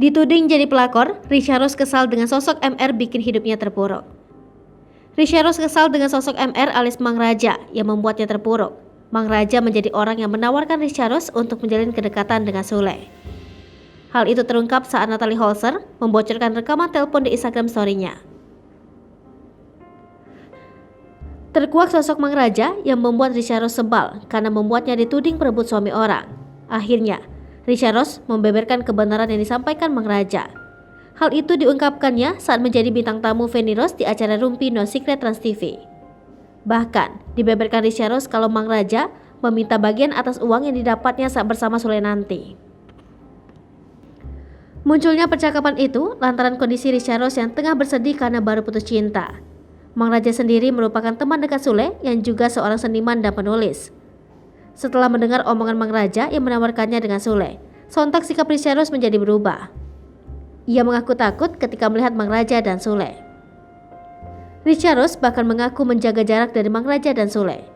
Dituding jadi pelakor, Risha Rose kesal dengan sosok MR bikin hidupnya terpuruk. Risha Rose kesal dengan sosok MR alias Mang Raja yang membuatnya terpuruk. Mang Raja menjadi orang yang menawarkan Risha Rose untuk menjalin kedekatan dengan Sule. Hal itu terungkap saat Natalie Holzer membocorkan rekaman telepon di Instagram story-nya. Terkuak sosok Mang Raja yang membuat Risha Rose sebal karena membuatnya dituding perebut suami orang. Akhirnya, Risha Rose membeberkan kebenaran yang disampaikan Mang Raja. Hal itu diungkapkannya saat menjadi bintang tamu Feni Rose di acara Rumpi No Secret Trans TV. Bahkan, dibeberkan Risha Rose kalau Mang Raja meminta bagian atas uang yang didapatnya saat bersama Sule nanti. Munculnya percakapan itu lantaran kondisi Risha Rose yang tengah bersedih karena baru putus cinta. Mang Raja sendiri merupakan teman dekat Sule yang juga seorang seniman dan penulis. Setelah mendengar omongan Mang Raja yang menawarkannya dengan Sule, sontak sikap Risha Rose menjadi berubah. Ia mengaku takut ketika melihat Mang Raja dan Sule. Risha Rose bahkan mengaku menjaga jarak dari Mang Raja dan Sule.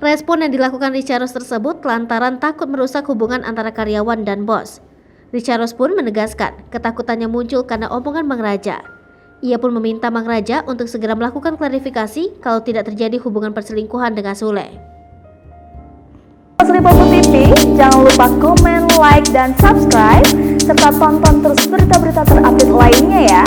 Respon yang dilakukan Risha Rose tersebut lantaran takut merusak hubungan antara karyawan dan bos. Risha Rose pun menegaskan ketakutannya muncul karena omongan Mang Raja. Ia pun meminta Mang Raja untuk segera melakukan klarifikasi kalau tidak terjadi hubungan perselingkuhan dengan Sule. Lipopo TV, jangan lupa komen, like, dan subscribe, serta tonton terus berita-berita terupdate lainnya ya.